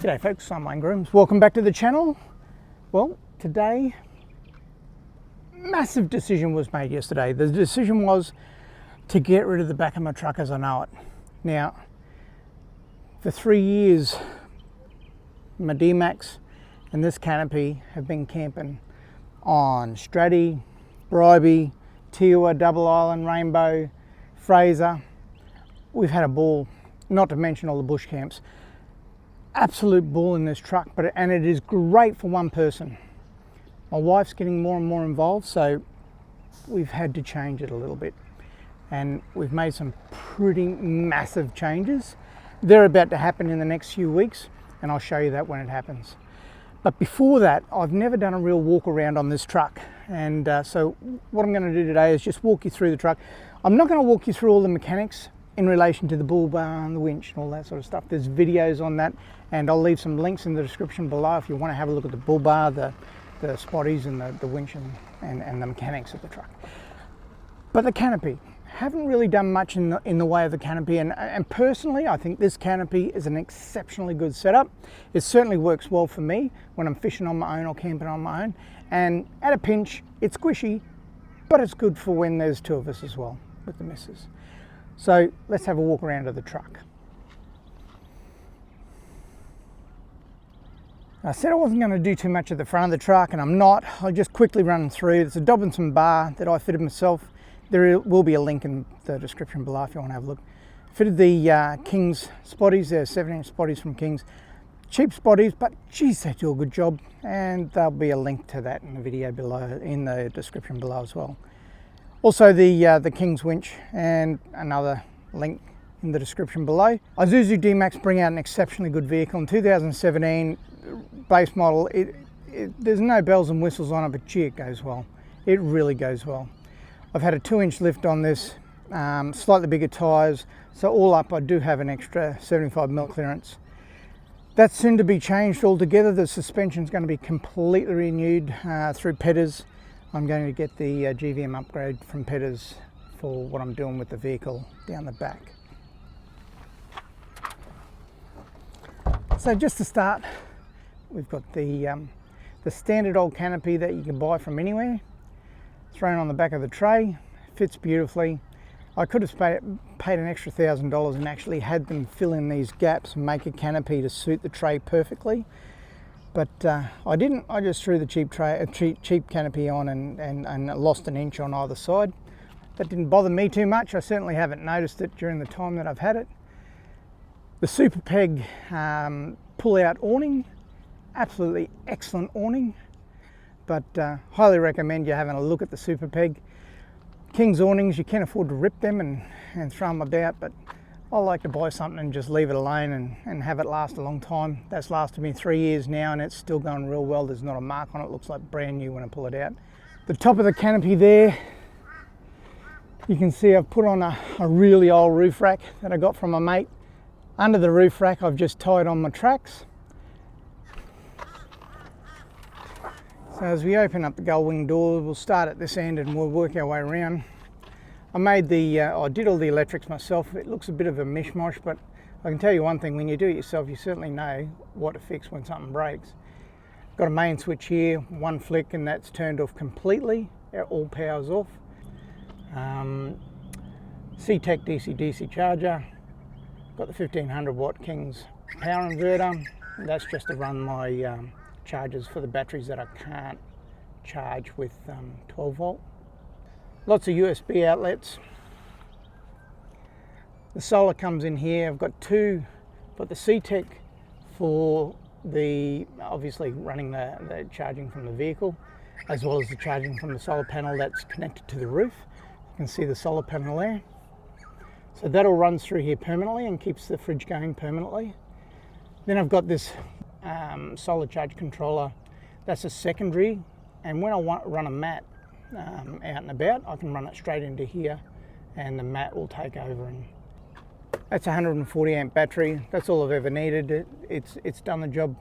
G'day folks, I'm Wayne Groomes. Welcome back to the channel. Well, today, massive decision was made yesterday. The decision was to get rid of the back of my truck as I know it. Now, for 3 years, my D-Max and this Canopy have been camping on Stratty, Bribey, Tewa, Double Island, Rainbow, Fraser. We've had a ball, not to mention all the bush camps. Absolute ball in this truck, and it is great for one person. My wife's getting more and more involved, so we've had to change it a little bit, and we've made some pretty massive changes. They're about to happen in the next few weeks, and I'll show you that when it happens. But before that, I've never done a real walk around on this truck, and so what I'm going to do today is just walk you through the truck. I'm not going to walk you through all the mechanics in relation to the Bullbar and the Winch and all that sort of stuff. There's videos on that, and I'll leave some links in the description below if you want to have a look at the Bullbar, the spotties and the Winch and the mechanics of the truck. But the Canopy, haven't really done much in the way of the Canopy, and personally I think this Canopy is an exceptionally good setup. It certainly works well for me when I'm fishing on my own or camping on my own, and at a pinch it's squishy, but it's good for when there's two of us as well with the missus. So let's have a walk around of the truck. I said I wasn't going to do too much at the front of the truck, and I'm not. I'll just quickly run through. It's a Dobinson bar that I fitted myself. There will be a link in the description below if you want to have a look. Fitted the King's spotties. They're 7-inch spotties from King's. Cheap spotties, but geez, they do a good job. And there'll be a link to that in the video below, in the description below as well. Also the King's winch, and another link in the description below. Isuzu D-Max bring out an exceptionally good vehicle. In 2017, base model, there's no bells and whistles on it, but gee, it goes well. It really goes well. I've had a 2-inch lift on this, slightly bigger tyres, so all up I do have an extra 75mm clearance. That's soon to be changed altogether. The suspension's going to be completely renewed through Petters. I'm going to get the GVM upgrade from Petters for what I'm doing with the vehicle down the back. So just to start, we've got the standard old Canopy that you can buy from anywhere, thrown on the back of the tray. Fits beautifully. I could have paid an extra $1,000 and actually had them fill in these gaps and make a Canopy to suit the tray perfectly. But I didn't. I just threw the cheap Canopy on and lost an inch on either side. That didn't bother me too much. I certainly haven't noticed it during the time that I've had it. The Super Peg pull-out awning, absolutely excellent awning, but highly recommend you having a look at the Super Peg. King's awnings, you can afford to rip them and throw them about, but I like to buy something and just leave it alone and have it last a long time. That's lasted me 3 years now, and it's still going real well. There's not a mark on it. It looks like brand new when I pull it out. The top of the Canopy there, you can see I've put on a really old roof rack that I got from a mate. Under the roof rack I've just tied on my tracks. So as we open up the gull wing door, we'll start at this end and we'll work our way around. I did all the electrics myself. It looks a bit of a mishmash, but I can tell you one thing, when you do it yourself, you certainly know what to fix when something breaks. Got a main switch here, one flick and that's turned off completely. All power's off. C-Tech DC-DC charger. Got the 1500 watt King's power inverter. That's just to run my chargers for the batteries that I can't charge with 12 volt. Lots of USB outlets. The solar comes in here. I've got two. Got the C-Tech for the obviously running the charging from the vehicle, as well as the charging from the solar panel that's connected to the roof. You can see the solar panel there. So that all runs through here permanently and keeps the fridge going permanently. Then I've got this solar charge controller. That's a secondary, and when I want to run a mat out and about, I can run it straight into here and the mat will take over. And that's a 140 amp battery. That's all I've ever needed. It's done the job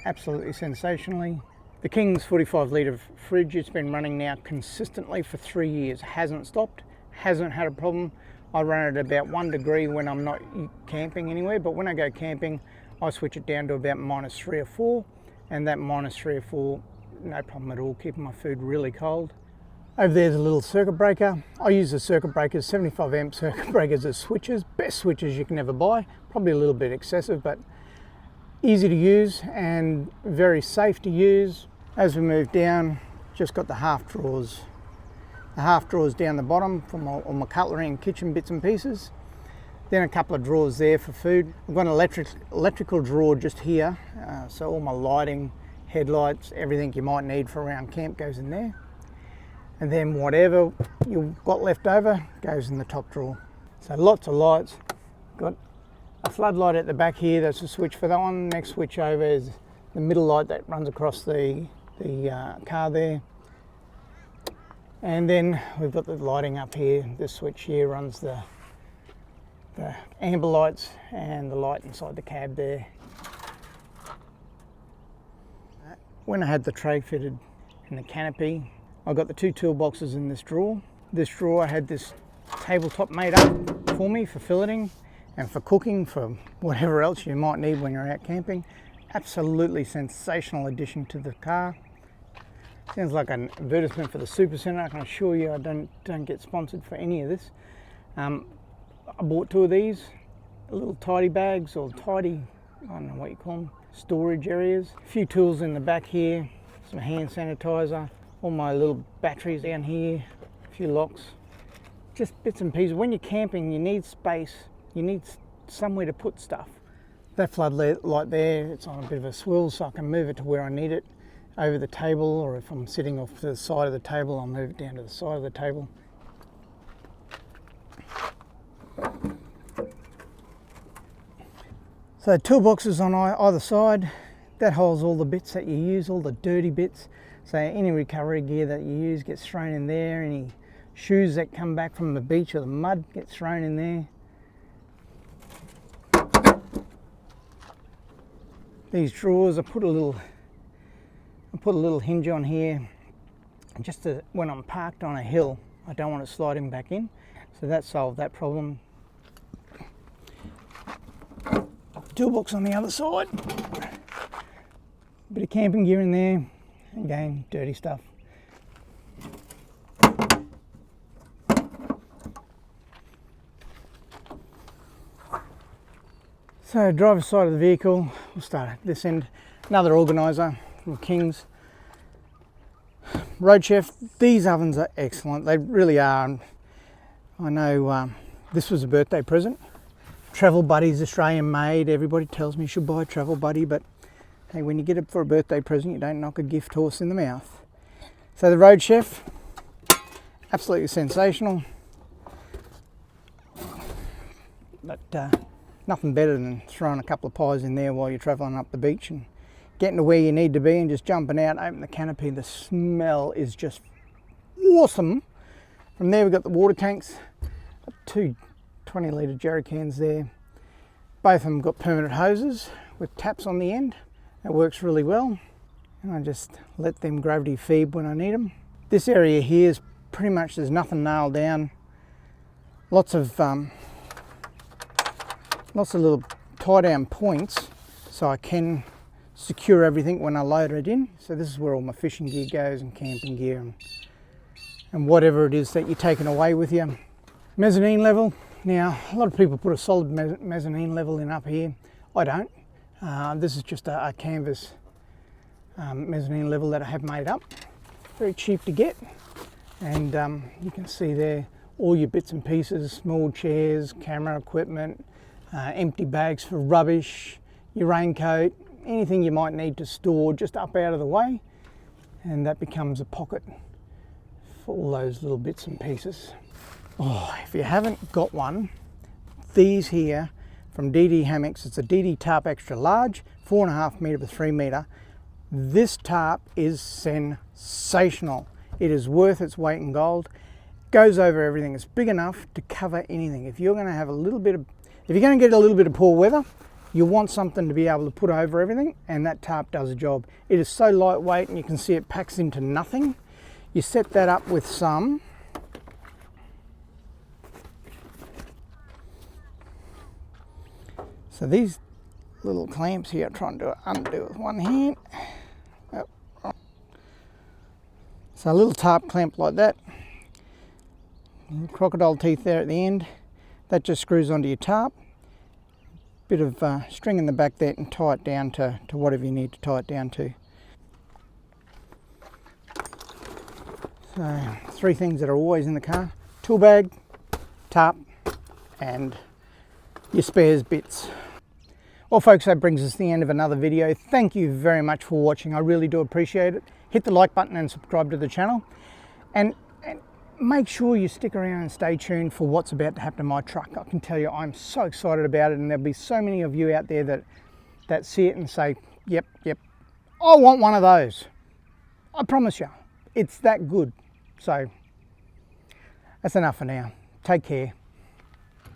absolutely sensationally. The King's 45 litre fridge, it's been running now consistently for 3 years. Hasn't stopped, hasn't had a problem. I run it at about 1 degree when I'm not camping anywhere, but when I go camping, I switch it down to about -3 or 4, and that -3 or 4, no problem at all, keeping my food really cold. Over there's a little circuit breaker. I use the circuit breakers, 75 amp circuit breakers as switches. Best switches you can ever buy. Probably a little bit excessive, but easy to use and very safe to use. As we move down, just got the half drawers. The half drawers down the bottom for all my cutlery and kitchen bits and pieces. Then a couple of drawers there for food. I've got an electrical drawer just here, so all my lighting, headlights, everything you might need for around camp goes in there. And then whatever you've got left over goes in the top drawer. So lots of lights. Got a floodlight at the back here, that's a switch for that one. Next switch over is the middle light that runs across the car there. And then we've got the lighting up here. This switch here runs the amber lights and the light inside the cab there. When I had the tray fitted in the Canopy, I got the 2 toolboxes in this drawer. This drawer had this tabletop made up for me for filleting and for cooking, for whatever else you might need when you're out camping. Absolutely sensational addition to the car. Sounds like an advertisement for the Supercenter. I can assure you I don't get sponsored for any of this. I bought 2 of these, little tidy bags, or tidy, I don't know what you call them, storage areas. A few tools in the back here, some hand sanitizer, all my little batteries down here, a few locks, just bits and pieces. When you're camping, you need space, you need somewhere to put stuff. That floodlight there, it's on a bit of a swivel, so I can move it to where I need it, over the table, or if I'm sitting off to the side of the table, I'll move it down to the side of the table. So toolboxes on either side, that holds all the bits that you use, all the dirty bits. So any recovery gear that you use gets thrown in there, any shoes that come back from the beach or the mud gets thrown in there. These drawers, I put a little hinge on here, just to, when I'm parked on a hill, I don't want it sliding back in. So that solved that problem. Toolbox on the other side. Bit of camping gear in there. Again, dirty stuff. So driver's side of the vehicle, we'll start at this end. Another organiser from King's. Road Chef, these ovens are excellent, they really are. I know this was a birthday present. Travel Buddy's Australian made, everybody tells me you should buy a Travel Buddy, but hey, when you get it for a birthday present, you don't knock a gift horse in the mouth. So the Road Chef, absolutely sensational. But nothing better than throwing a couple of pies in there while you're travelling up the beach and getting to where you need to be and just jumping out, open the canopy. The smell is just awesome. From there we've got the water tanks, 2 20-litre jerry cans there. Both of them got permanent hoses with taps on the end. That works really well. And I just let them gravity feed when I need them. This area here is pretty much, there's nothing nailed down. Lots of little tie down points so I can secure everything when I load it in. So this is where all my fishing gear goes and camping gear and whatever it is that you're taking away with you. Mezzanine level. Now, a lot of people put a solid mezzanine level in up here. I don't. This is just a canvas mezzanine level that I have made up. Very cheap to get. And you can see there all your bits and pieces, small chairs, camera equipment, empty bags for rubbish, your raincoat, anything you might need to store just up out of the way. And that becomes a pocket for all those little bits and pieces. Oh, if you haven't got one, these here from DD Hammocks, it's a DD tarp extra large, 4.5 metre by 3 metre. This tarp is sensational. It is worth its weight in gold. Goes over everything. It's big enough to cover anything. If you're going to have a little bit of, if you're going to get a little bit of poor weather, you want something to be able to put over everything, and that tarp does a job. It is so lightweight, and you can see it packs into nothing. You set that up with some So these little clamps here. Try and undo with one hand. So a little tarp clamp like that. Crocodile teeth there at the end. That just screws onto your tarp. Bit of string in the back there and tie it down to whatever you need to tie it down to. So 3 things that are always in the car: tool bag, tarp, and your spares bits. Well folks, that brings us to the end of another video. Thank you very much for watching. I really do appreciate it. Hit the like button and subscribe to the channel. And make sure you stick around and stay tuned for what's about to happen to my truck. I can tell you I'm so excited about it, and there'll be so many of you out there that see it and say, yep, I want one of those. I promise you, it's that good. So that's enough for now. Take care.